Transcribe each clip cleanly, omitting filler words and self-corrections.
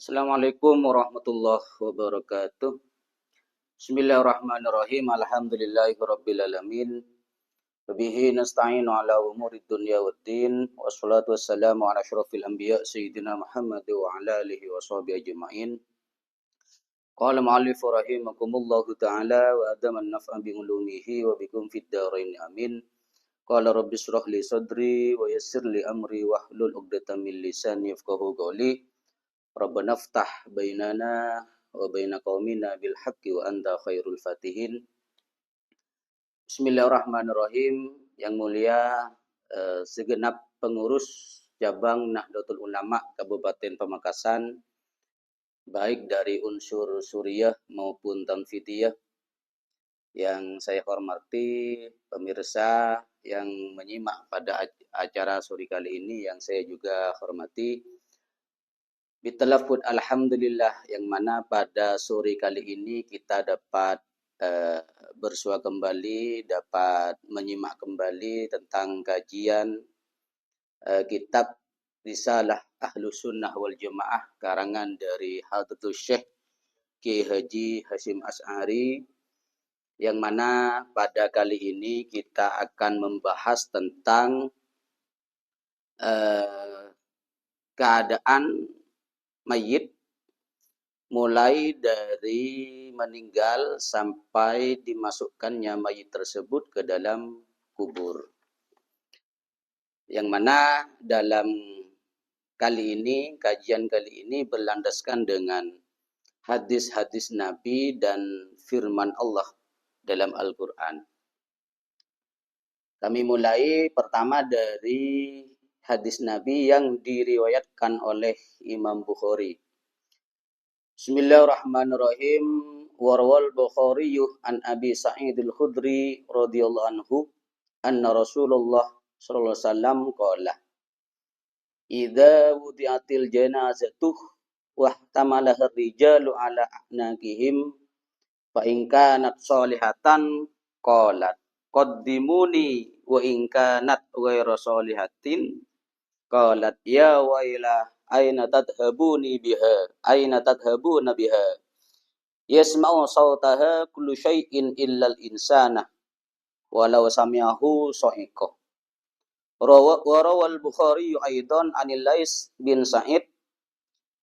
Assalamualaikum warahmatullahi wabarakatuh. Bismillahirrahmanirrahim. Alhamdulillahirabbil alamin. Wabihi nasta'inu ala umurid dunya waddin. Wassalatu wassalamu ala asyrafil anbiya sayyidina Muhammad wa ala alihi wa sahbihi ajma'in. Qala mu'allifu rahimakumullahu ta'ala wa adaman naf'a bi ulumihi wa bikum fid dharain amin. Qala rabbi shrah li sadri wa yassir li amri wahlul 'uqdatam min lisani yafqahu qawli. Rabbana ftah bainana wa baina qaumina bil haqqi wa anta khairul fatihin. Bismillahirrahmanirrahim. Yang mulia segenap pengurus cabang Nahdlatul Ulama Kabupaten Pamekasan, baik dari unsur Suriyah maupun Tanfidiyah, yang saya hormati pemirsa yang menyimak pada acara sore kali ini, yang saya juga hormati. Bitalafud alhamdulillah, yang mana pada sore kali ini kita dapat bersua kembali, dapat menyimak kembali tentang kajian kitab Risalah Ahlus Sunnah wal Jamaah karangan dari Hadratus Syekh Kiai Haji Hasyim Asy'ari, yang mana pada kali ini kita akan membahas tentang keadaan mayit mulai dari meninggal sampai dimasukkannya mayit tersebut ke dalam kubur. Yang mana dalam kajian kali ini berlandaskan dengan hadis-hadis Nabi dan firman Allah dalam Al-Quran. Kami mulai pertama dari hadis Nabi yang diriwayatkan oleh Imam Bukhari. Bismillahirrahmanirrahim. Warwal Bukhari an Abi Sa'id al-Khudri radhiyallahu anhu anna Rasulullah sallallahu alaihi wasallam qala idza wudi'atil janazatu wa ihtamalaha ar-rijalu ala a'naqihim fa in kanat shalihatan qalat qaddimuni wa in kanat ghairu shalihatin qalat ya wailah aina tadhabuna biha yasma'u sautaha kullu syai'in illal insana walau sami'ahu sa'iqa. Warawal Bukhari aidan anil Lais bin Sa'id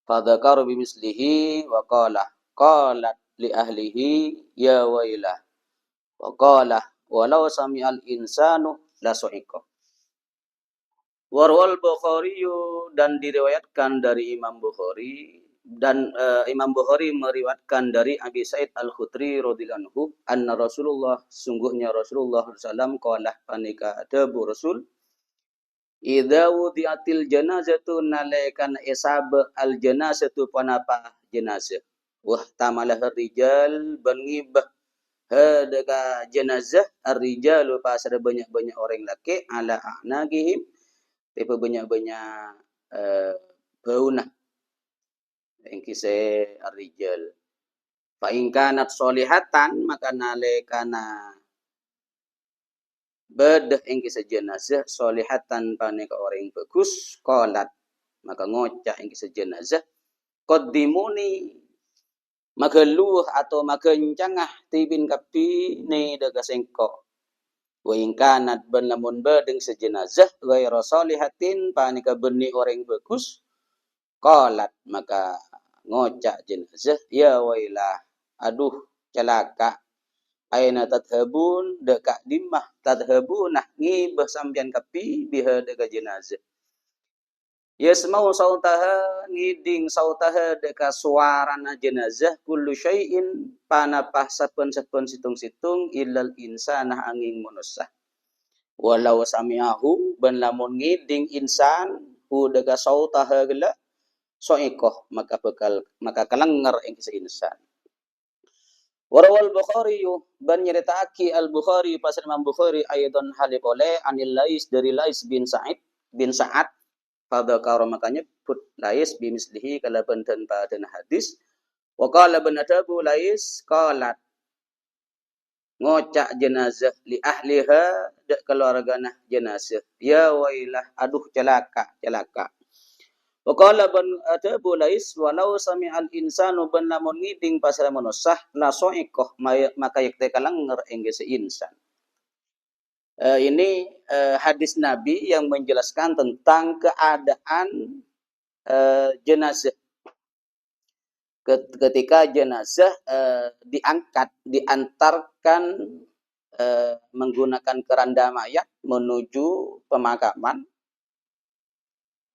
fadzakara bimislihi wa qalat li ahlihi ya wailah wa qala walau sami'al insanu la sa'iqa. Warwal Bukhari, dan diriwayatkan dari Imam Bukhari, dan Imam Bukhari meriwayatkan dari Abi Sa'id Al-Khudri radhiyallahu anhu anna Rasulullah, sungguhnya Rasulullah sallallahu qala panika adabu Rasul idza wudi'atil janazatu nalaikan isab al janazatu panapa jenazah wa tamalah rijal bangibah hadaka jenazah ar-rijalu pasar banyak-banyak orang laki ala a'naqihim tipe banyak-banyak baunah yang kisah ar-rijal fa in kanat sholihatan maka nalekana badah yang kisah jenazah sholihatan paneka orang bagus qalat maka ngocah yang kisah jenazah qaddimuni magaluh atau magancangah tibin kapi ne daga sengko wa in kanat ban lamun badeng sejenazah ghairu shalihatin panika benih orang bagus qalat maka ngocak jenazah ya wailah aduh celaka aina tadhabun dekat dimah tadhabunah ngibah sampean kapi biha deka jenazah yasmau sautaha ngiding sautaha deka suarana jenazah kullu syai'in panapah saben-saben situng-situng illal insanah angin manusia walau sami'ahu ban lamun ngiding insan hu deka sautaha gela soikoh maka kalengar ing kisah insan. Warawal Bukhari, ban nyeritaaki Al-Bukhari pasal Imam Bukhari aydan halipole anil Lais dari Lais bin Sa'ad fadzakara makanya put Lais bimislihi kalaban dan padan hadis wa qala ban adabu Lais qalat ngocak jenazah li ahliha dak keluargana jenazah ya wailah aduh celaka Wa qala ban Abu Lais walau sami'al insanu ban lamun ngiding pasal manusia la soikoh maka yakte kalanger engge insan. Ini hadis Nabi yang menjelaskan tentang keadaan jenazah. Ketika jenazah diangkat, diantarkan menggunakan keranda mayat menuju pemakaman,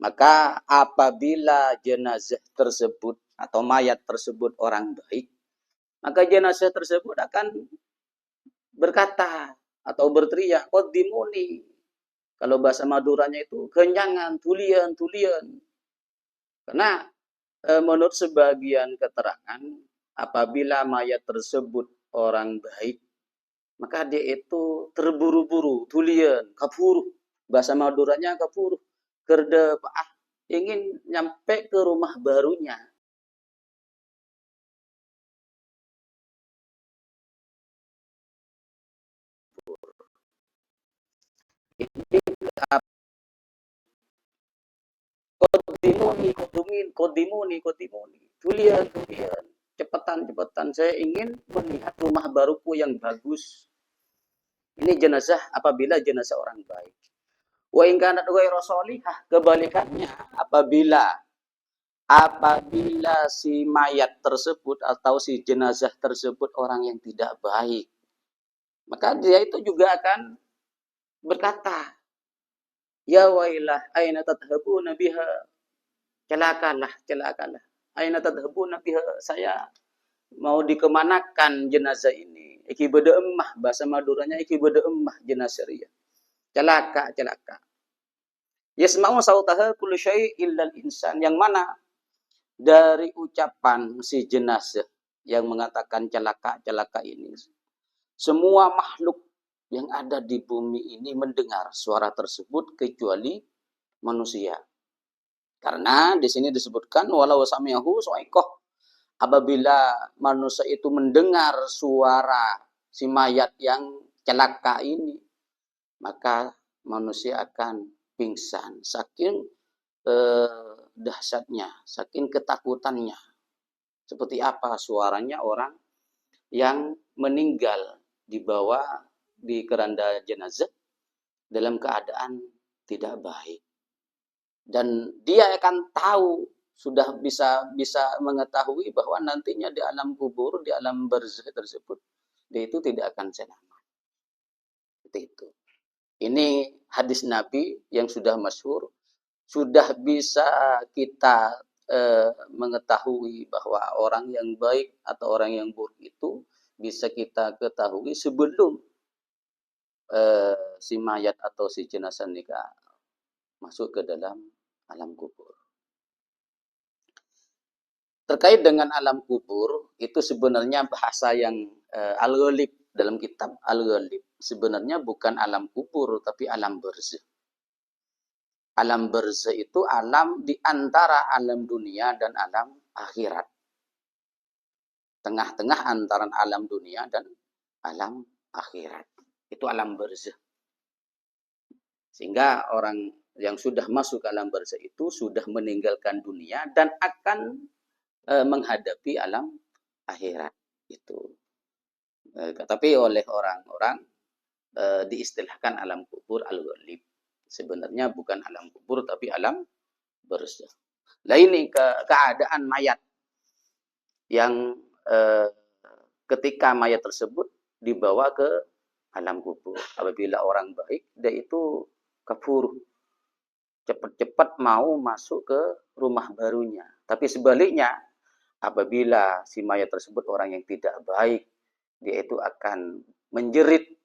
maka apabila jenazah tersebut atau mayat tersebut orang baik, maka jenazah tersebut akan berkata atau berteriak, "Qaddimuni." Kalau bahasa Maduranya itu kenyangan, tulian, tulian. Karena menurut sebagian keterangan, apabila mayat tersebut orang baik, maka dia itu terburu-buru, tulian, kapuru. Bahasa Maduranya kapuru. Kerde ingin nyampe ke rumah barunya. Ini kodimuni. Tulian. Cepetan. Saya ingin melihat rumah baruku yang bagus. Ini jenazah apabila jenazah orang baik. Wa in kanat ghairu sholihah, kebalikannya apabila si mayat tersebut atau si jenazah tersebut orang yang tidak baik, maka dia itu juga akan berkata, "Ya wailah, aina tadhhabuna biha?" Celakalah. Aina tadhhabuna biha? Saya mau dikemanakan jenazah ini? Iki bede emah, bahasa Maduranya iki bede emah jenazah ria. Celaka. Yasma'u sautaha kullu syai' illal insan, yang mana dari ucapan si jenazah yang mengatakan celaka ini, semua makhluk yang ada di bumi ini mendengar suara tersebut kecuali manusia. Karena di sini disebutkan walau sami'ahu soikoh, apabila manusia itu mendengar suara si mayat yang celaka ini, maka manusia akan pingsan saking dahsyatnya, saking ketakutannya. Seperti apa suaranya orang yang meninggal dibawa di keranda jenazah dalam keadaan tidak baik. Dan dia akan tahu, sudah bisa mengetahui bahwa nantinya di alam kubur, di alam barzakh tersebut, dia itu tidak akan selamat. Seperti itu. Ini hadis Nabi yang sudah masyhur, sudah bisa kita mengetahui bahwa orang yang baik atau orang yang buruk itu bisa kita ketahui sebelum si mayat atau si jenazah nikah masuk ke dalam alam kubur. Terkait dengan alam kubur, itu sebenarnya bahasa yang al-ghalib dalam kitab al-ghalib. Sebenarnya bukan alam kubur, tapi alam barzakh. Alam barzakh itu alam di antara alam dunia dan alam akhirat. Tengah-tengah antara alam dunia dan alam akhirat. Itu alam barzakh. Sehingga orang yang sudah masuk ke alam barzakh itu sudah meninggalkan dunia dan akan menghadapi alam akhirat itu. Tapi oleh orang-orang diistilahkan alam kubur al-ghalib. Sebenarnya bukan alam kubur tapi alam barzakh. Nah ini keadaan mayat yang ketika mayat tersebut dibawa ke alam kubur. Apabila orang baik, dia itu kafur, cepat-cepat mau masuk ke rumah barunya. Tapi sebaliknya, apabila si mayat tersebut orang yang tidak baik, dia itu akan menjerit.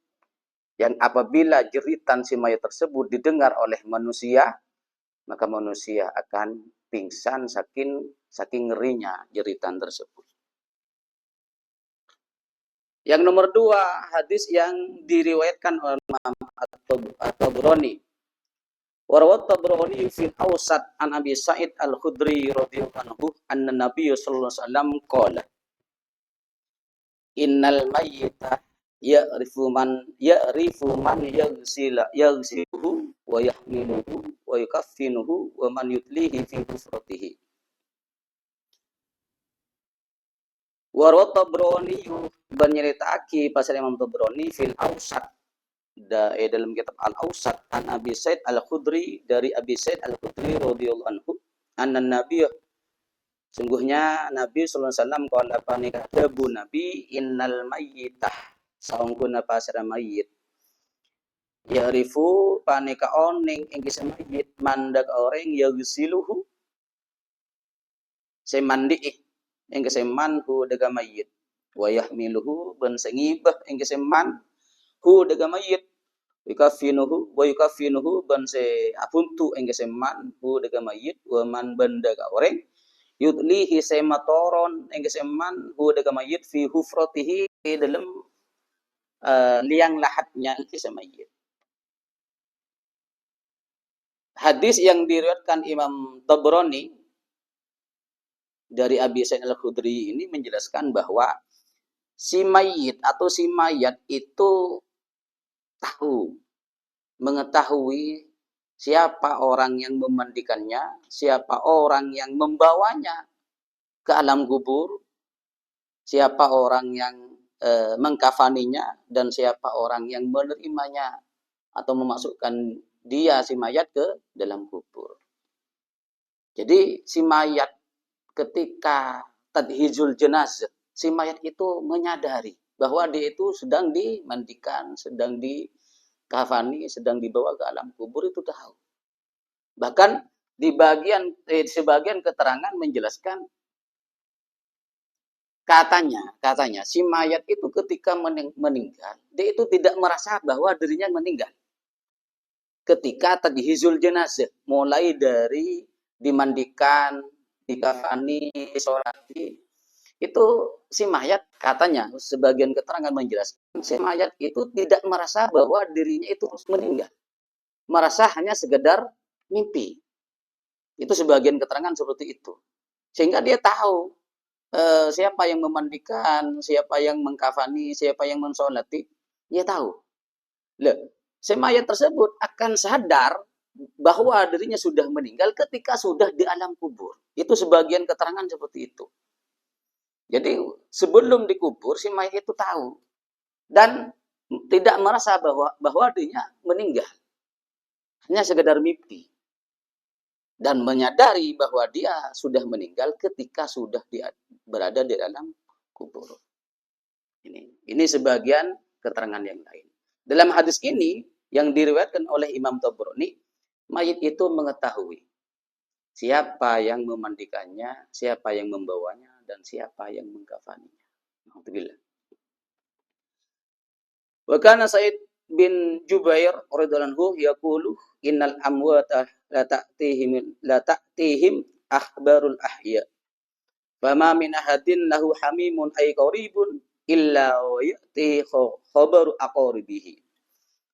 Yang apabila jeritan si mayat tersebut didengar oleh manusia, maka manusia akan pingsan saking ngerinya jeritan tersebut. Yang nomor 2, hadis yang diriwayatkan oleh Imam At-Tabrani. Warawat Tabrani fil Awsat an Abi Sa'id Al-Khudri radhiyallahu anhu anna Nabiy sallallahu alaihi wasallam qala innal mayyita ya'rifu man yaghsiluhu wa yahmiluhu wa yukaffinuhu wa man yutlihi fi hufratihi. Wa Tabrani ban nyeritake pasal Imam Tabrani fil Awsat dalam kitab Al-Awsat an Abi Said Al-Khudri dari Abi Said Al-Khudri radhiyallahu anhu anna Nabi sungguhnya Nabi sallallahu alaihi wasallam qala panika dabu Nabi innal mayyitah saungkuna pasara mayit yarifu panika oning ing kisa mayit mandak orang yagsiluhu semandi ing kisa manhu daga mayit wa yahmiluhu ban sengibah ing kisa man hu daga mayit wa yukafinuhu ban se apuntu ing kisa man hu daga mayit wa man ban daga orang yudlihi sematoron ing kisa man hu daga mayit fi hufratihi dalam liang lahatnya kisa mayit. Hadis yang diriwayatkan Imam Tabrani dari Abi Sa'id Al-Khudri ini menjelaskan bahwa si mayit atau si mayat itu mengetahui siapa orang yang memandikannya, siapa orang yang membawanya ke alam kubur, siapa orang yang mengkafaninya, dan siapa orang yang menerimanya atau memasukkan dia si mayat ke dalam kubur. Jadi si mayat ketika tadhizul jenazah, si mayat itu menyadari bahwa dia itu sedang dimandikan, sedang dikafani, sedang dibawa ke alam kubur, itu tahu. Bahkan di sebagian keterangan menjelaskan katanya si mayat itu ketika meninggal, dia itu tidak merasa bahwa dirinya meninggal. Ketika tadhizul jenazah, mulai dari dimandikan, dikafani, disolati, itu si mayat katanya sebagian keterangan menjelaskan si mayat itu tidak merasa bahwa dirinya itu meninggal, merasa hanya sekedar mimpi. Itu sebagian keterangan seperti itu, sehingga dia tahu siapa yang memandikan, siapa yang mengkafani, siapa yang mensolati, dia tahu. Si mayat tersebut akan sadar bahwa dirinya sudah meninggal ketika sudah di alam kubur. Itu sebagian keterangan seperti itu. Jadi sebelum dikubur si mayat itu tahu dan tidak merasa bahwa dirinya meninggal, hanya sekedar mimpi, dan menyadari bahwa dia sudah meninggal ketika sudah berada di dalam kubur. Ini sebagian keterangan yang lain. Dalam hadis ini yang diriwayatkan oleh Imam Tabrani, mayit itu mengetahui siapa yang memandikannya, siapa yang membawanya, dan siapa yang mengkafaninya. Alhamdulillah. Wa kana Sa'id bin Jubair radhiyallahu anhu yaqulu innal amwata la ta'tihim akhbarul ahya. Fama min ahadin lahu hamimun ay qaribun illa wa ya'ti khabaru aqaribihi.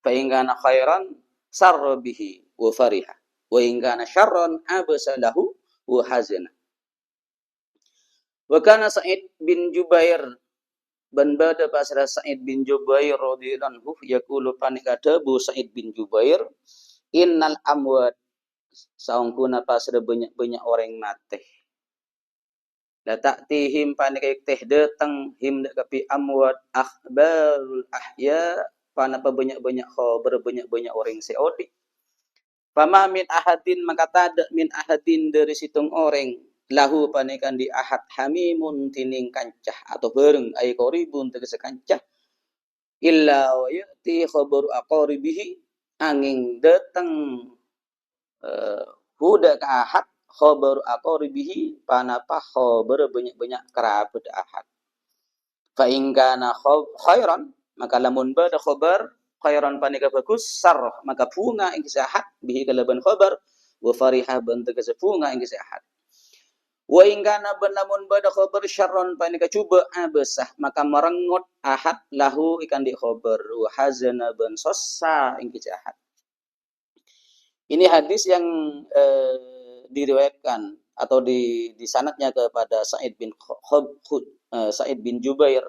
Fa in kana khairan sarra bihi wa fariha wa in kana syarran abasa lahu wa hazana. Wa kana Sa'id bin Jubair ban bada pasra Sa'id bin Jubair radhiyallahu anhu yaqulu panikada bu Sa'id bin Jubair innal amwat saungkuna pasra banyak orang mati la ta'tihim panikay teh datang him kapi amwat akhbarul ahya panapa banyak-banyak khabar banyak-banyak orang seodi. Fama min ahadin maka tada min ahadin dari situng orang lahu panikan di ahad hamimun tining kancah atau bareng ay qaribun tegese kancah illa wa yati khabaru aqaribihi angin datang huda ka ahad khabaru aqaribihi panapa khabar banyak-banyak kerabat ahad. Fa in kana khairan maka lamun bada khabar khairan panika bagus sarh maka bunga ing sahat bihi kalaban khabar wa fariha ban tegese bunga ing sahat wa in kana lamun bada khabar syarron panika cuba abasah maka merengut ahad lahu ikan di khabar wa hazana ban sossa ing sahat. Ini hadis yang diriwayatkan atau di sanadnya kepada Sa'id bin Jubair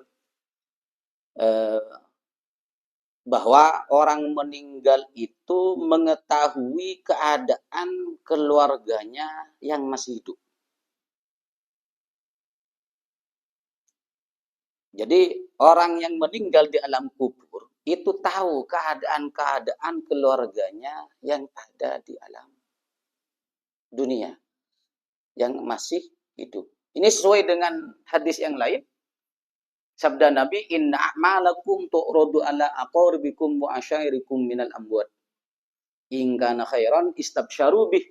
bahwa orang meninggal itu mengetahui keadaan keluarganya yang masih hidup. Jadi orang yang meninggal di alam kubur itu tahu keadaan-keadaan keluarganya yang ada di alam dunia yang masih hidup. Ini sesuai dengan hadis yang lain. Sabda Nabi, inna a'malakum tu'radu ala aqaribikum wa asyairikum minal amwat. In kana khairan istabsyaru bih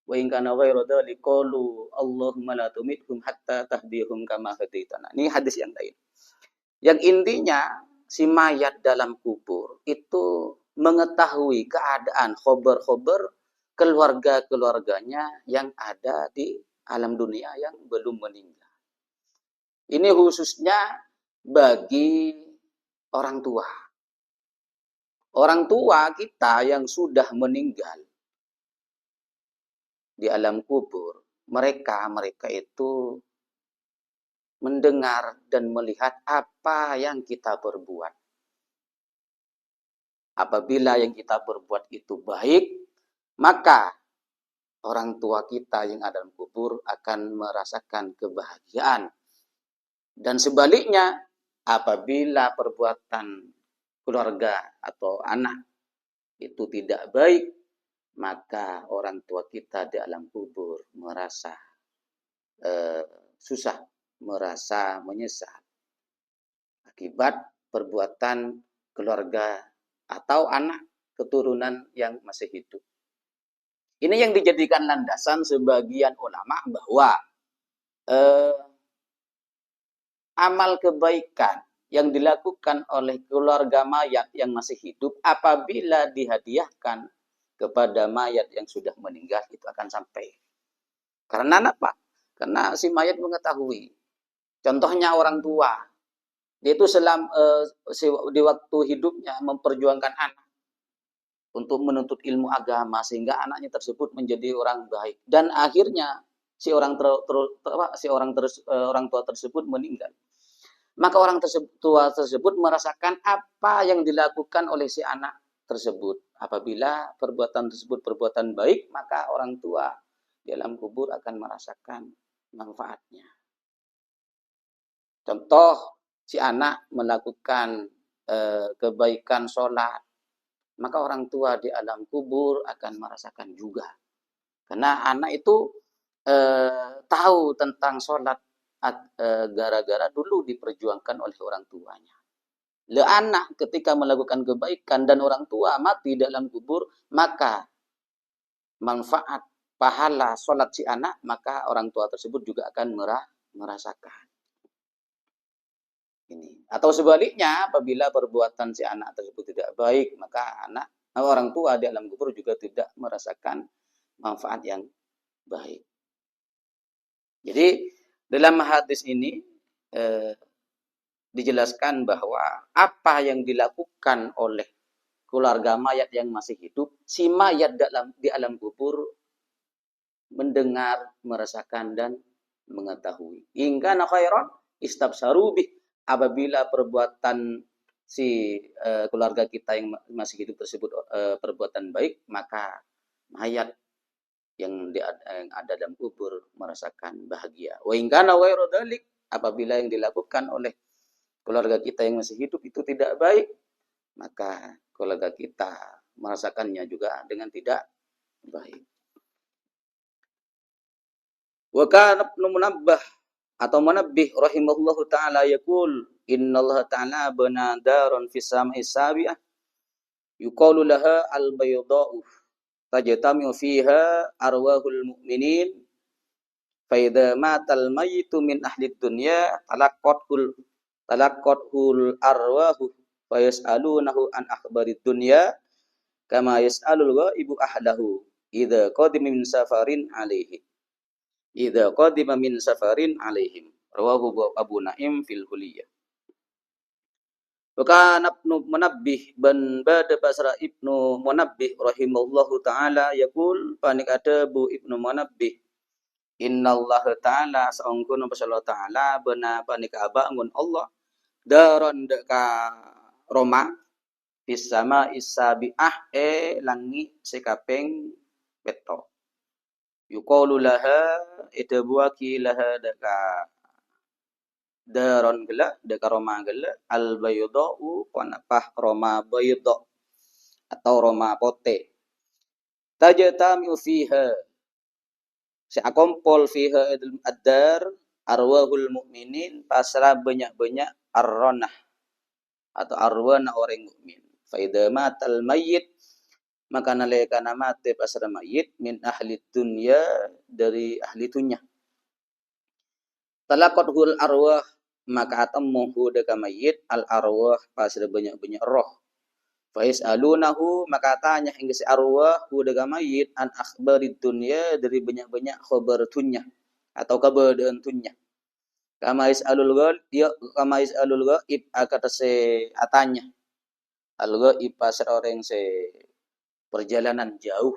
wa in kana ghairu dzalik qalu Allahumma la tumithum hatta tahdihum kama hadaitana. Ini hadis yang lain. Yang intinya si mayat dalam kubur itu mengetahui keadaan khobar-khobar keluarga-keluarganya yang ada di alam dunia yang belum meninggal. Ini khususnya bagi orang tua. Orang tua kita yang sudah meninggal di alam kubur, mereka itu mendengar dan melihat apa yang kita berbuat. Apabila yang kita berbuat itu baik, maka orang tua kita yang ada dalam kubur akan merasakan kebahagiaan. Dan sebaliknya, apabila perbuatan keluarga atau anak itu tidak baik, maka orang tua kita di alam kubur merasa susah, merasa menyesal akibat perbuatan keluarga atau anak keturunan yang masih hidup. Ini yang dijadikan landasan sebagian ulama bahwa amal kebaikan yang dilakukan oleh keluarga mayat yang masih hidup apabila dihadiahkan kepada mayat yang sudah meninggal itu akan sampai. Karena apa? Karena si mayat mengetahui. Contohnya orang tua. Dia itu di waktu hidupnya memperjuangkan anak untuk menuntut ilmu agama sehingga anaknya tersebut menjadi orang baik. Dan akhirnya orang tua tersebut meninggal. Maka orang tua tersebut merasakan apa yang dilakukan oleh si anak tersebut. Apabila perbuatan tersebut perbuatan baik, maka orang tua di alam kubur akan merasakan manfaatnya. Contoh, si anak melakukan kebaikan sholat, maka orang tua di alam kubur akan merasakan juga. Karena anak itu tahu tentang sholat gara-gara dulu diperjuangkan oleh orang tuanya. Le anak ketika melakukan kebaikan dan orang tua mati dalam kubur, maka manfaat pahala sholat si anak, maka orang tua tersebut juga akan merasakan. Ini. Atau sebaliknya, apabila perbuatan si anak tersebut tidak baik, maka orang tua di alam kubur juga tidak merasakan manfaat yang baik. Jadi dalam hadis ini dijelaskan bahwa apa yang dilakukan oleh keluarga mayat yang masih hidup, si mayat di alam kubur mendengar, merasakan dan mengetahui. Hingga khairan istabsyaru bih, apabila perbuatan si keluarga kita yang masih hidup tersebut perbuatan baik, maka mayat yang ada dalam kubur merasakan bahagia. Wa in kana ghairu dzalik, apabila yang dilakukan oleh keluarga kita yang masih hidup itu tidak baik, maka keluarga kita merasakannya juga dengan tidak baik. Wa kana Ibnu Munabbih atau Munabbih rahimahullahu taala yaqul innallaha ta'ala bana daran fis samai sabi'ah yuqalu laha al-baydha'u tajtami'u fiha arwahul mu'minin fa idza matal mayyitu min ahli dunya talaqqatul arwahu fa yas'alunahu an akhbarid dunya kama yas'alul ghaibu ahlahu idza qadima min safarin alaihim rawahu Abu Naim fil Huliyah. Maka Ibnu Munabbih ban bada basra Ibnu Munabbih rahimahullahu taala yaqul panik ada Bu Ibnu Munabbih innallaha taala saungkun Allah taala beuna panik abangun Allah daron deka Roma Bisama isabi'ah langi sekapeng beto. Yuqalu laha itabuaki laha daka daron gela daka roma gela al baydau panapah roma bayda atau roma pote. Tajtami'u fiha seakompol fiha ad-dar arwahul mukminin pasrah banyak-banyak arronah atau arwana orang mukmin. Fa idza matal mayyit maka nalekana mate pasrah mayyit min ahli dunya dari ahli dunya. Talaqatul arwah maka atemu deka mayyit al arwah pasrah banyak-banyak roh. Fa yasalunahu maka tanya hingga si arwah deka mayyit an akhbarid dunya dari banyak-banyak khabar dunya atau kabar dunya. Kama is'alul ghaib akata se atanya. Al ghaib pasar orang se perjalanan jauh.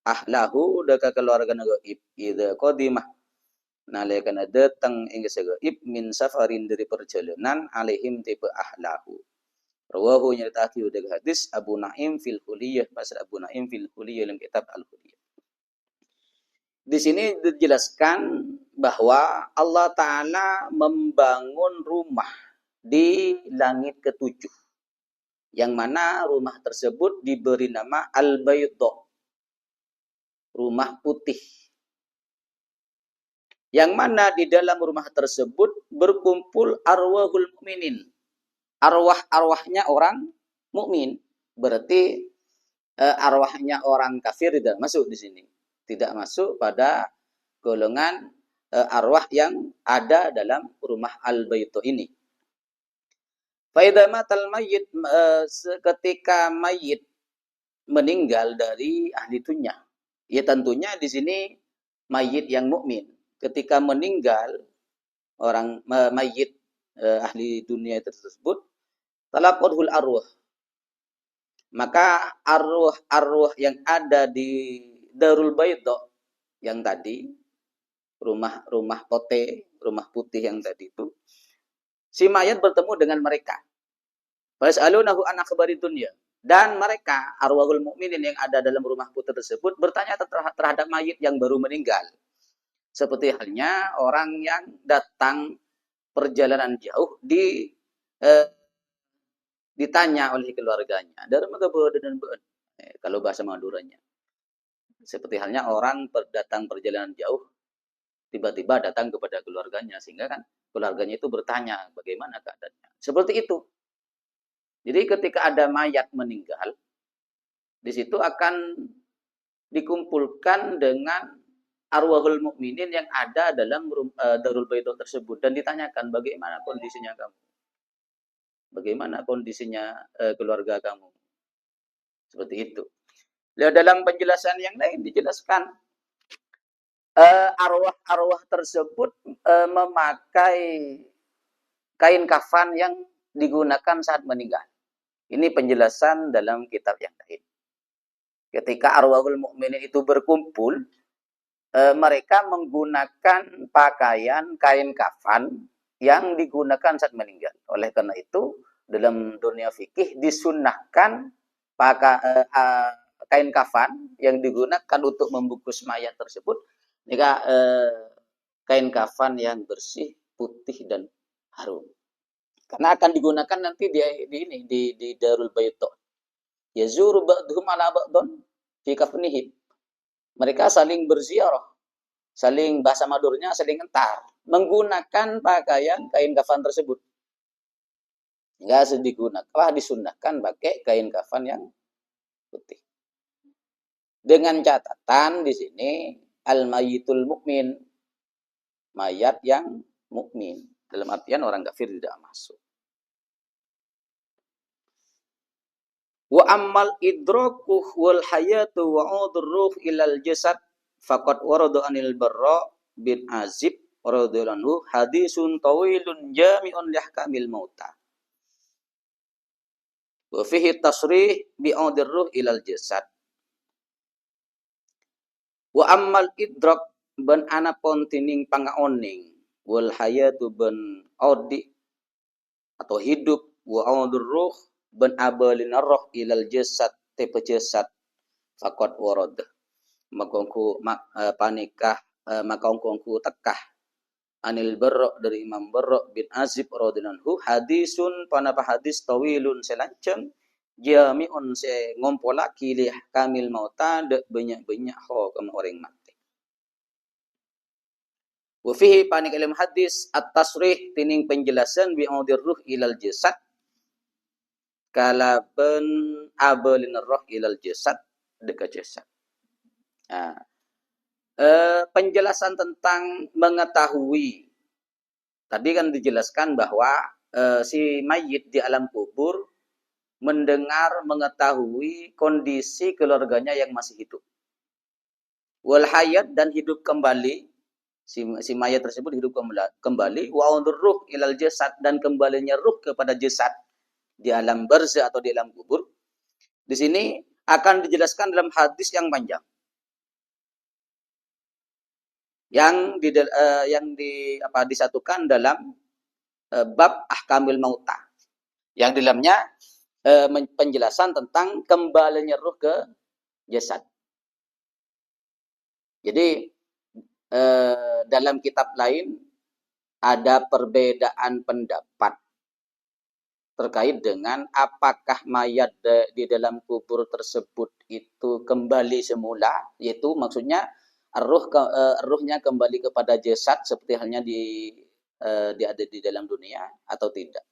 Ahlahu daka keluarga ghaib idza qadimah. Nalekana datang ing se ghaib min safarin dari perjalanan alaihim tipe ahlahu. Rawahu nyataki daka hadis Abu Naim fil Huliyah pasar Abu Naim fil Huliyah dalam kitab Al-Huliyah. Di sini dijelaskan bahwa Allah Ta'ala membangun rumah di langit ketujuh. Yang mana rumah tersebut diberi nama Al-Baydha. Rumah putih. Yang mana di dalam rumah tersebut berkumpul arwahul mukminin. Arwah-arwahnya orang mukmin. Berarti arwahnya orang kafir tidak masuk di sini. Tidak masuk pada golongan arwah yang ada dalam rumah al-baydha ini. Fa idza matal mayyit ketika mayit meninggal dari ahli dunya. Ya tentunya di sini mayit yang mukmin. Ketika meninggal orang mayit ahli dunia tersebut talaqatul arwah. Maka arwah-arwah yang ada di Darul Baydha yang tadi, rumah pote, rumah putih yang tadi itu, si mayat bertemu dengan mereka. Fas'alunahu an akhbari dunya. Dan mereka, arwahul mukminin yang ada dalam rumah putih tersebut, bertanya terhadap mayit yang baru meninggal. Seperti halnya orang yang datang perjalanan jauh ditanya oleh keluarganya. Dari mana dan kalau bahasa Maduranya. Seperti halnya orang datang perjalanan jauh, tiba-tiba datang kepada keluarganya. Sehingga kan keluarganya itu bertanya bagaimana keadaannya. Seperti itu. Jadi ketika ada mayat meninggal, di situ akan dikumpulkan dengan arwahul mukminin yang ada dalam Darul Baydha tersebut. Dan ditanyakan bagaimana kondisinya kamu. Bagaimana kondisinya keluarga kamu. Seperti itu. Dalam penjelasan yang lain dijelaskan arwah-arwah tersebut memakai kain kafan yang digunakan saat meninggal. Ini penjelasan dalam kitab yang lain. Ketika arwahul mukminin itu berkumpul, mereka menggunakan pakaian kain kafan yang digunakan saat meninggal. Oleh karena itu, dalam dunia fikih disunnahkan kain kafan yang digunakan untuk membungkus mayat tersebut, jika kain kafan yang bersih, putih dan harum. Karena akan digunakan nanti di Darul Baydha. Yazuru ba'dhum ala ba'dun fi kafnihim. Mereka saling berziarah, saling bahasa Madurnya saling entar, menggunakan pakaian kain kafan tersebut. Hingga disunnahkan pakai kain kafan yang putih. Dengan catatan di sini al-mayyitul mukmin, mayat yang mukmin. Dalam artian orang kafir tidak masuk. Wa ammal idraku wal hayatu wa udruh ilal jasad faqad warada anil Barra bin Azib radhiyallahu anhu hadisun tawilun jami'un li ahkamil mauta. Wa fihi tasrih bi udruh ilal jasad. Wa ammal idrak ban ana pontining pangaoning wal hayatu ban odi atau hidup wa udruh ben abalin roh ilal jasad tepe jasad faqad warad makongku panikah makongku tekah anil Barra dari Imam Barra bin Azib radhiyallahu hadisun panapa hadis tawilun selanceng jami'un se ngompolaki li kamil mauta de banyak-banyak ho kam orang mati. Wa fihi panik ilmu hadis at-tasrih tining penjelasan bi ruh ilal jasad kalaben abalin roh ilal jasad dekat jasad. Nah, penjelasan tentang mengetahui. Tadi kan dijelaskan bahwa si mayit di alam kubur mendengar, mengetahui kondisi keluarganya yang masih hidup. Wal hayat dan hidup kembali. Si mayat tersebut hidup kembali. Wa ruh ilal jasad dan kembalinya ruh kepada jasad di alam barzah atau di alam kubur. Di sini akan dijelaskan dalam hadis yang panjang. Yang disatukan dalam bab ahkamil mauta yang di dalamnya penjelasan tentang kembalinya ruh ke jasad. Jadi dalam kitab lain ada perbedaan pendapat terkait dengan apakah mayat di dalam kubur tersebut itu kembali semula, yaitu maksudnya ruhnya kembali kepada jasad seperti halnya ada di dalam dunia atau tidak.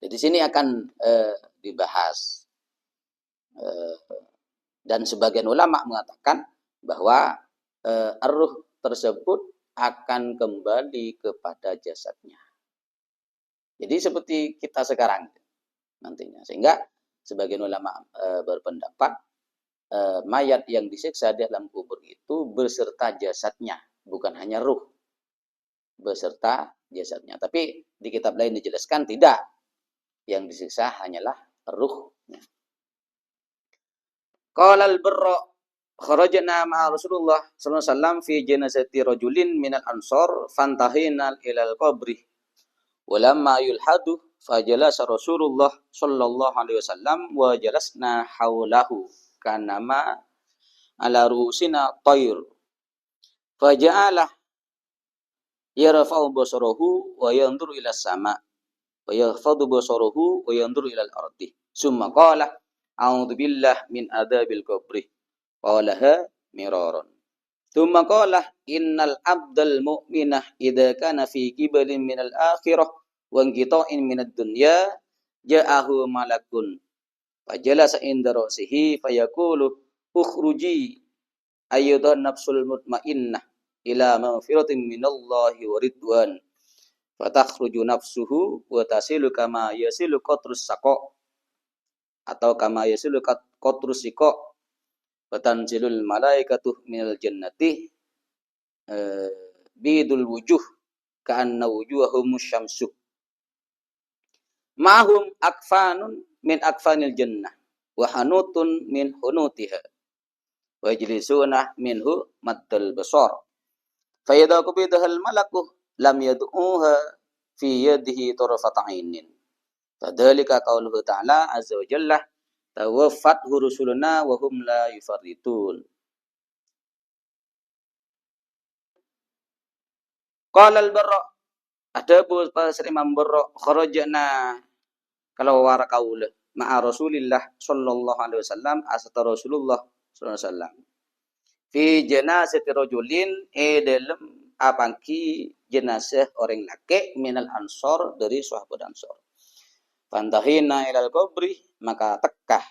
Jadi di sini akan dibahas. Dan sebagian ulama mengatakan bahwa ruh tersebut akan kembali kepada jasadnya. Jadi seperti kita sekarang nantinya. Sehingga sebagian ulama berpendapat mayat yang disiksa di dalam kubur itu beserta jasadnya, bukan hanya ruh. Beserta jasadnya. Tapi di kitab lain dijelaskan tidak. Yang disiksa hanyalah ruhnya. Qala al-Barra kharajna ma'a Rasulullah sallallahu alaihi wasallam fi janazati rajulin minal ansar fantahina ilal qabri. Walamma yulhadu fajalasa Rasulullah sallallahu alaihi wasallam wa jalasna haulahu kanama ala rusina tayr. Faja'ala yarfa'u basarahu wa yanzuru ila sama' wa yaghfadu basarahu wa yanzuru ila al-ardi. Summa qala a'udzu billah min adzabil qabri. Qalaha miraran. Tsumma qala innal abdal mu'minah idza kana fi kibalin minal akhirah wa inqita'in minad dunya ja'ahu malakun fajalasa inda ra'sihi fayaqulu ukhruji ayyuhan nafsul mutmainnah ila maghfiratin minallahi wa ridwan fatakhruju nafsuhu wa tasilu kama yasilu qatrus saqa atau kama yasilu qatrus siqa fatanzilul malaikatu minal jannati bidul wujuh ka'anna wujuhahum syamsu ma'hum akfanun min akfanil jannah wa hanutun min hunutiha wa yajlisuna minhu maddal basar fa idza qubidahal malaku lam yad'uha fi yadihi tarfata 'ainin fadzalika qauluhu ta'ala azza wa jalla tawaffat rusuluna wa hum la yufarritun. Qala al-Barra ada bahasa Imam Barra kharajna kalau warakaul ma'a Rasulillah sallallahu alaihi wasallam asata Rasulullah sallallahu alaihi wasallam fi janazati rajulin dalam apangki jenazah orang laki minal ansor dari sahabat ansor. Fantahina ilal qabri maka tekah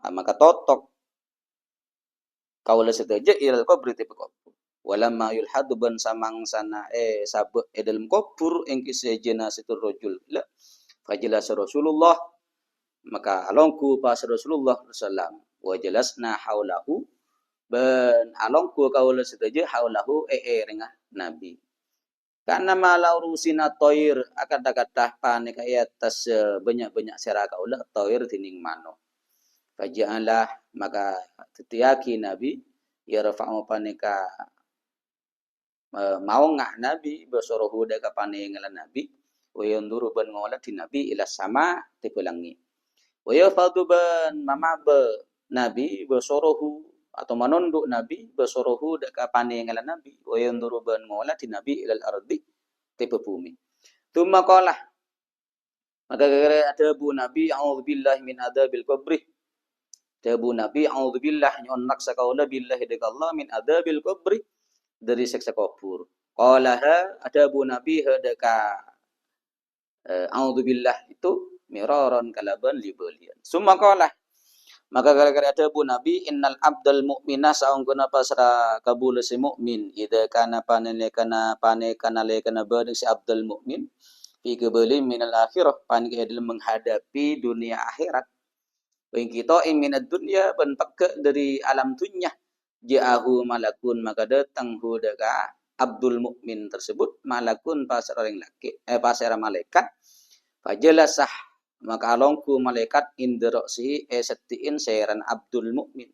maka totok kaula sedaja ilal qabri tipe kubur. Walamma yulhadu ban samang sana sabe dalam kubur engki jenazah rajul la fajelas Rasulullah maka alongku pas Rasulullah sallam wa jalasna haulahu ban alongku kaula sedaja haulahu rengah nabi. Karena malau rusina toir akan dakatah panik atas banyak-banyak seraka ulah toir tining mano. Faja'alah maka tetiaki Nabi ya rafa'u panika mau ngak Nabi basorohu daka paningalan Nabi Wa yanduru ban ngolat di Nabi ila sama te langit. Wa yafadu ban mamabe Nabi basorohu atau menunduk Nabi basorohu dak kapane ngala Nabi. Wa yanduru ban ngolat di Nabi ilal ardi te bumi. Tuma qala maka gara ada bu Nabi a'udzubillahi min adzabil qabri. Dabu Nabi a'udzubillah nyon naksa kaula billahi dek Allah min adzabil qabri dari siksa kubur. Qalaha ada bu Nabi hadaka a'udzubillah itu miraron kalaban libelian. Summa qala maka gara-gara ada bu Nabi innal abdal mu'mina saungguna pasra kabul si mukmin ida kana panene kana pane kana le kana badeng si abdal mukmin fi qabli minal akhirah pan dalam menghadapi dunia akhirat. Wing kita minad dunya ban peke dari alam dunya ja'ahu malakun maka datang hudaka abdul mukmin tersebut malakun pasar orang laki pasar malaikat fajalasah maka alongku malaikat indroksi setiin seran abdul mukmin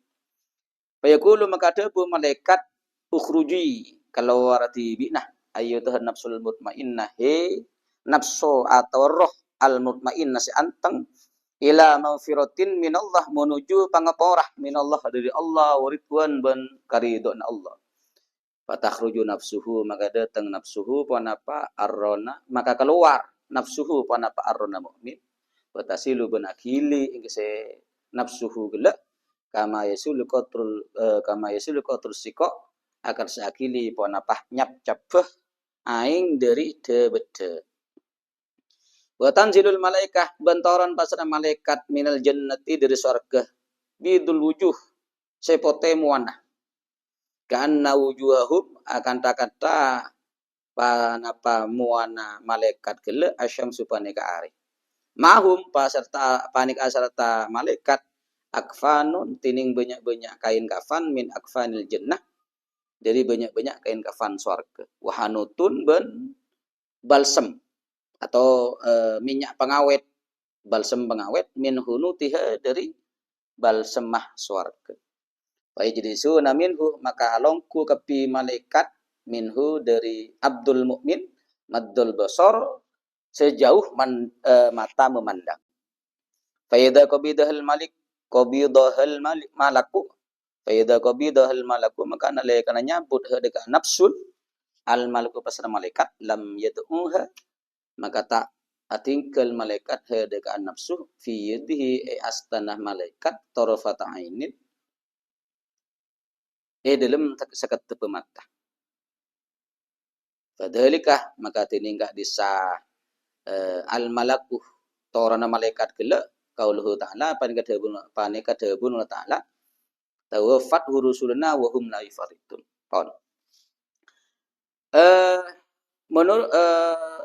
fayaqulu maka debu malaikat ukhruji kalau warati binah ayyatuhan nafsul mutmainnah he nafsu atau roh al mutmainnah si anteng ila maghfiratin minallah menuju pangaporah minallah dari Allah waridwan ban karidon Allah. Fatakhruju nafsuhu maka datang nafsuhu panapa arrona maka keluar nafsuhu panapa arrona mukmin. Fatasilu ban akili ingse nafsuhu gelak kama yasulu qatrul siko akan sakili panapa nyap capeh aing dari debede. Wa tanzilul malaikah bantoran pasana malaikat minal jannati dari surga bidul wujuh sepote muana kana wujuhahum akan takata panapa muana malaikat gele asyam supane ka ari mahum paserta panik asarta malaikat akfanun tining banyak-banyak kain kafan min akfanil jannah dari banyak-banyak kain kafan surga wahanutun ban balsem atau minyak pengawet balsem pengawet min hunutiha dari balsemah swarga. Wa yajlisuna minhu maka alongku kepi malaikat minhu dari Abdul Mukmin maddul basar sejauh mata memandang. Fa idza qabidahal malaku fa idza qabidahal malaku maka nalekana nyambut hedeka nafsul al malaku pasana malaikat lam yad'uha maka tak atingkel malaikat hedeka nafsu fi yadihi astanah malaikat tarafata ainin dalam sekat tepe mata fadhalika maka tiningkah disa al malaku torana malaikat gele qauluhu ta'ala panika debun ta'ala tawaffat rusuluna wa hum la yafaritun kon menurut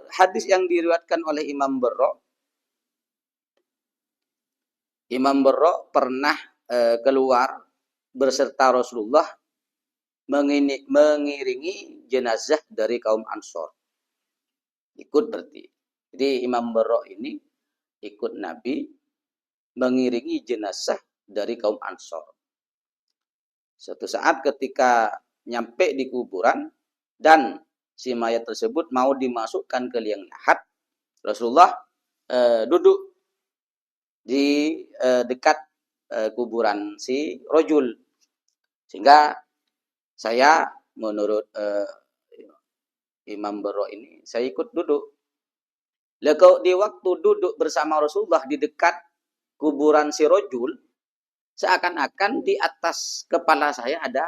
hadis yang diriwayatkan oleh Imam Barra pernah keluar berserta Rasulullah mengiringi jenazah dari kaum Ansor. Ikut berarti. Jadi Imam Barra ini ikut Nabi mengiringi jenazah dari kaum Ansor. Suatu saat ketika nyampe di kuburan dan si mayat tersebut mau dimasukkan ke liang lahat, Rasulullah duduk di dekat kuburan si rojul. Sehingga saya menurut Imam Barra ini, saya ikut duduk. Lalu di waktu duduk bersama Rasulullah di dekat kuburan si rojul, seakan-akan di atas kepala saya ada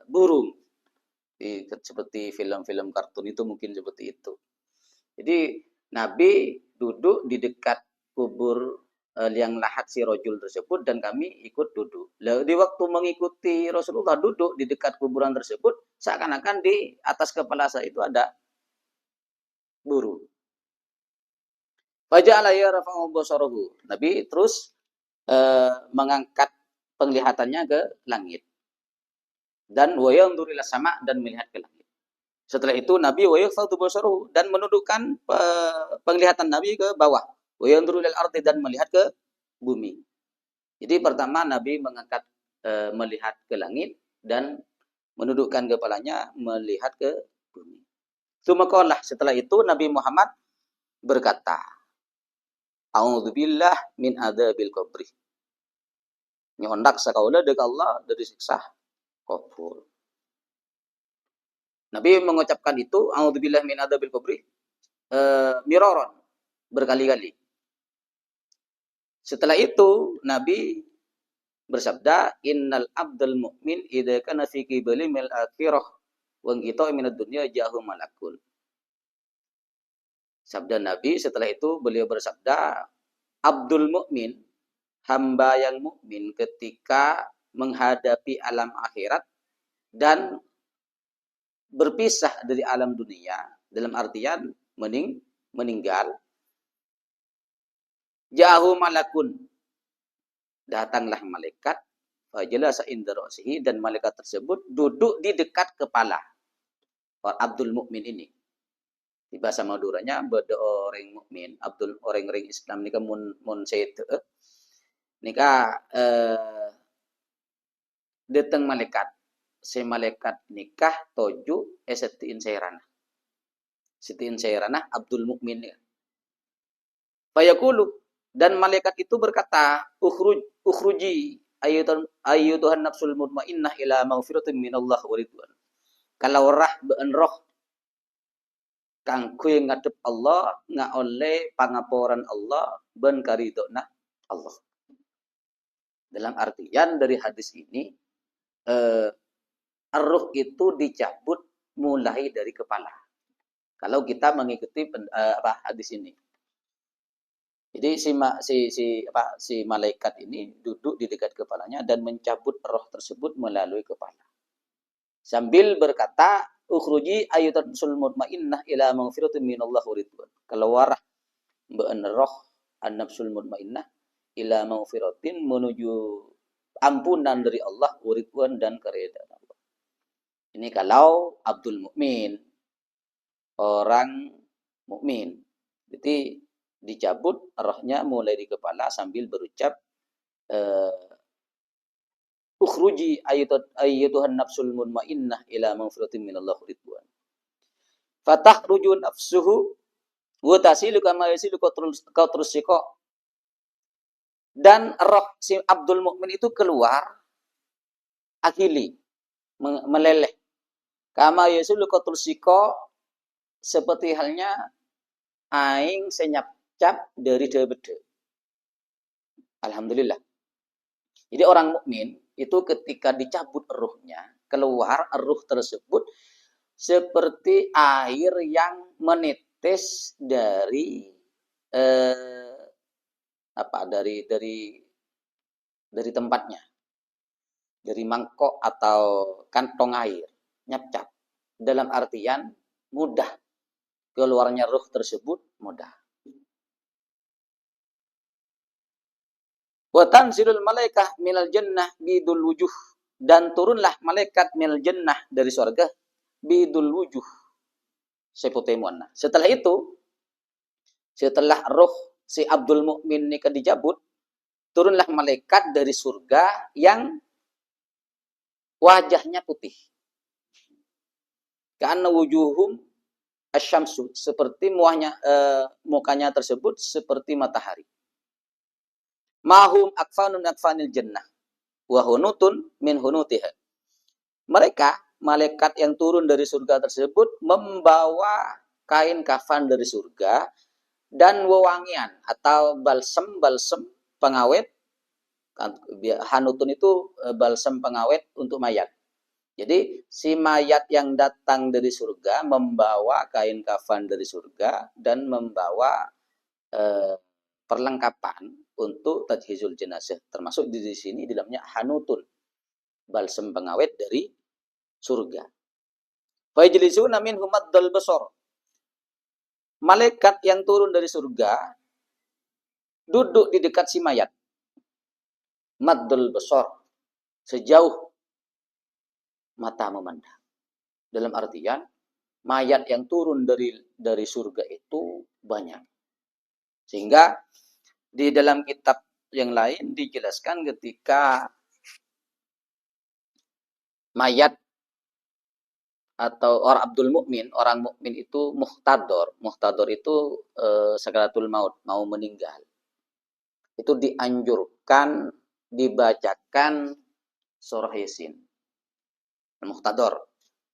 burung. Seperti film-film kartun itu mungkin seperti itu. Jadi Nabi duduk di dekat kubur liang lahat si rojul tersebut dan kami ikut duduk. Lalu di waktu mengikuti Rasulullah duduk di dekat kuburan tersebut, seakan-akan di atas kepala saya itu ada burung. Faja'ala yarfa'u basarahu. Nabi terus mengangkat penglihatannya ke langit. Dan wa yanzuru ila sama dan melihat ke langit. Setelah itu Nabi wa yafadu basaruhu dan menundukkan penglihatan Nabi ke bawah. Wa yanzuru ilal ardi dan melihat ke bumi. Jadi pertama Nabi mengangkat melihat ke langit dan menundukkan kepalanya melihat ke bumi. Tsumma setelah itu Nabi Muhammad berkata, A'udzubillah min adzabil qabri. Nyondak sakaula deuk Allah dari siksa kubur. Nabi mengucapkan itu, A'udzubillah min adzabil qabri, miraron, berkali-kali. Setelah itu Nabi bersabda, innal abdal mu'min idza kana fi qibali mil akhirah wa qita minad dunya jahu malakun. Sabda Nabi setelah itu beliau bersabda, abdul mukmin, hamba yang mukmin ketika menghadapi alam akhirat dan berpisah dari alam dunia, dalam artian meninggal, jahu malakun, datanglah malaikat, fajalasa inda ra'sihi, dan malaikat tersebut duduk di dekat kepala Abdul Mukmin ini. Di bahasa Maduranya beda orang mukmin, Abdul orang Islam nika mun sayt nika datang malaikat, si malaikat nikah toju setiin sayrana. Setiin sayrana Abdul Mukmin. Fayaqulu, dan malaikat itu berkata, ukhruji ayyuhan nafsul mutmainnah ila maghfiratin minallah wa ridwan. Kalau roh kang kuy ngadep Allah nga oleh pangaporan Allah ben karidona Allah. Dalam artian dari hadis ini ruh itu dicabut mulai dari kepala. Kalau kita mengikuti hadis ini. Jadi si malaikat ini duduk di dekat kepalanya dan mencabut roh tersebut melalui kepala. Sambil berkata, ukhruji ayyuhan nafsul mutmainnah ila maghfiratin minallah wa ridwan. Keluar beun roh an-nafsul mutmainnah ila maghfiratin, menuju ampunan dari Allah, wa ridwan, dan keridhaan Allah. Ini kalau Abdul Mukmin, orang mukmin. Jadi dicabut rohnya mulai di kepala sambil berucap ukhruji ayyatuhan nafsul mutmainnah ila maghfiratin minallah ridwan. Fatakhruju nafsuhu wa tasilu kama yasilu qatrusika. Dan roh si Abdul Mukmin itu keluar akili, meleleh. Kama yasilu qatrusika, seperti halnya aing senyap-cap dari debede. Alhamdulillah. Jadi orang mukmin itu ketika dicabut ruhnya, keluar ruh tersebut seperti air yang menetes dari dari tempatnya, dari mangkok atau kantong air, nyap-cap. Dalam artian mudah, keluarnya ruh tersebut mudah. Wa tanzilul malaikah minal jannah bidul wujuh, dan turunlah malaikat minal jannah dari surga bidul wujuh, sepotemuanna. Setelah itu, setelah roh si Abdul Mukmin ini dicabut, turunlah malaikat dari surga yang wajahnya putih. Karena wujuhum asyamsu, seperti mukanya tersebut seperti matahari. Mahum akfanun akfanil jannah wa hunutun min hunutiha. Mereka, malaikat yang turun dari surga tersebut, membawa kain kafan dari surga dan wewangian atau balsem pengawet. Hanutun itu balsem pengawet untuk mayat. Jadi si mayat yang datang dari surga membawa kain kafan dari surga dan membawa perlengkapan untuk tajhizul jenazah, termasuk di sini di dalamnya hanutun, balsem pengawet dari surga. Fajlisuna minhum maddal basar. Malaikat yang turun dari surga duduk di dekat si mayat. Maddal basar, sejauh mata memandang. Dalam artian mayat yang turun dari surga itu banyak. Sehingga di dalam kitab yang lain dijelaskan ketika mayat atau orang Abdul Mukmin, orang mukmin itu muhtador. Muhtador itu sakaratul maut, mau meninggal. Itu dianjurkan dibacakan surah Yasin. Al-Muhtador.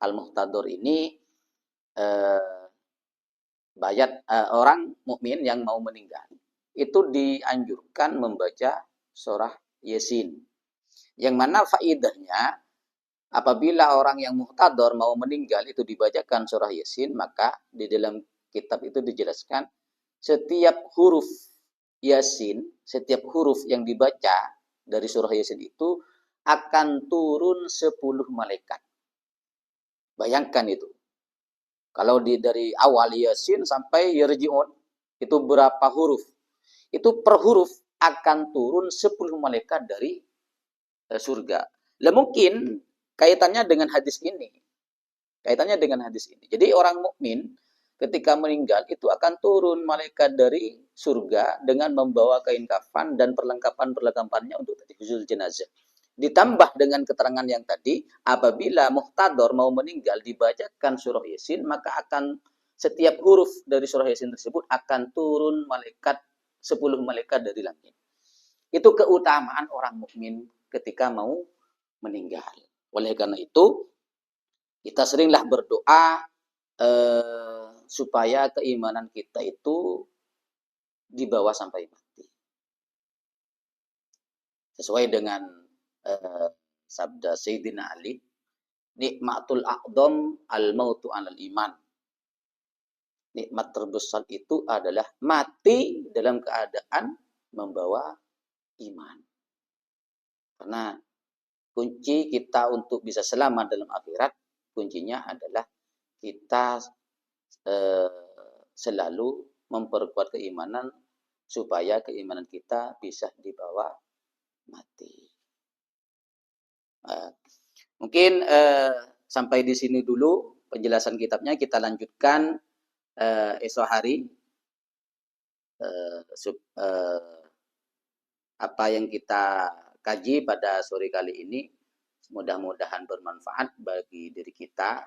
Al-Muhtador ini orang mukmin yang mau meninggal. Itu dianjurkan membaca surah Yasin. Yang mana faidahnya apabila orang yang muhtador mau meninggal itu dibacakan surah Yasin, maka di dalam kitab itu dijelaskan setiap huruf Yasin, setiap huruf yang dibaca dari surah Yasin itu akan turun 10 malaikat. Bayangkan itu. Kalau dari awal Yasin sampai Yarji'un, itu berapa huruf? Itu per huruf akan turun 10 malaikat dari surga. Lah mungkin kaitannya dengan hadis ini. Kaitannya dengan hadis ini. Jadi orang mukmin ketika meninggal itu akan turun malaikat dari surga dengan membawa kain kafan dan perlengkapan-perlengkapannya untuk khusus jenazah. Ditambah dengan keterangan yang tadi, apabila muhtador mau meninggal dibacakan surah Yasin, maka akan setiap huruf dari surah Yasin tersebut akan turun malaikat 10 malaikat dari langit. Itu keutamaan orang mukmin ketika mau meninggal. Oleh karena itu, kita seringlah berdoa supaya keimanan kita itu dibawa sampai mati. Sesuai dengan sabda Sayyidina Ali, nikmatul a'dham al-mautu 'alal iman. Nikmat terbesar itu adalah mati dalam keadaan membawa iman. Karena kunci kita untuk bisa selamat dalam akhirat, kuncinya adalah kita selalu memperkuat keimanan supaya keimanan kita bisa dibawa mati. Mungkin sampai di sini dulu penjelasan kitabnya. Kita lanjutkan esok hari. Apa yang kita kaji pada sore kali ini mudah-mudahan bermanfaat bagi diri kita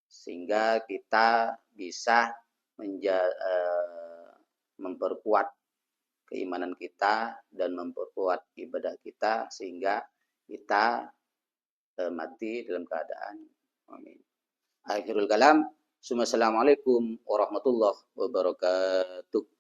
sehingga kita bisa memperkuat keimanan kita dan memperkuat ibadah kita sehingga kita mati dalam keadaan amin. Akhirul kalam. Assalamualaikum warahmatullahi wabarakatuh.